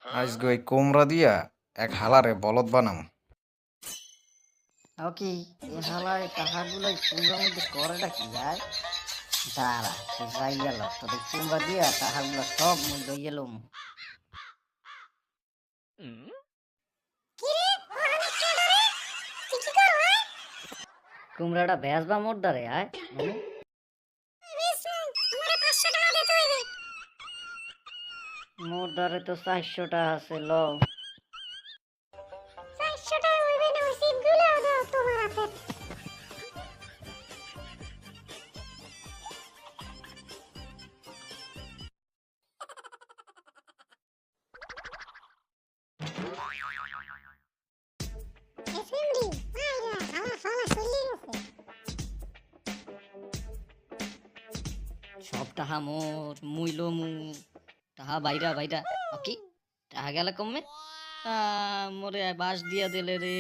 আজকে ওই কোমরা দিয়া এক হালারে বলদ বানাম। কি এ হালায় টাকাগুলাই কুমড়ার মধ্যে করেটা কি যায়? দাঁড়া তুই যাই গেল তোদের কুমড়া দিয়া টাকাগুলো সব মুই লই এলুম। কুমড়াটা বেচবা মোর দ্বারে আয় নুনু। মোর দ্বারে তো 400 টাকা আছে ল। সব টাকা মোর মুই লমু। টাকা বাইরা বাইরা কি টাকা গেলে কমে মোরে বাস দিয়া দিলে রে।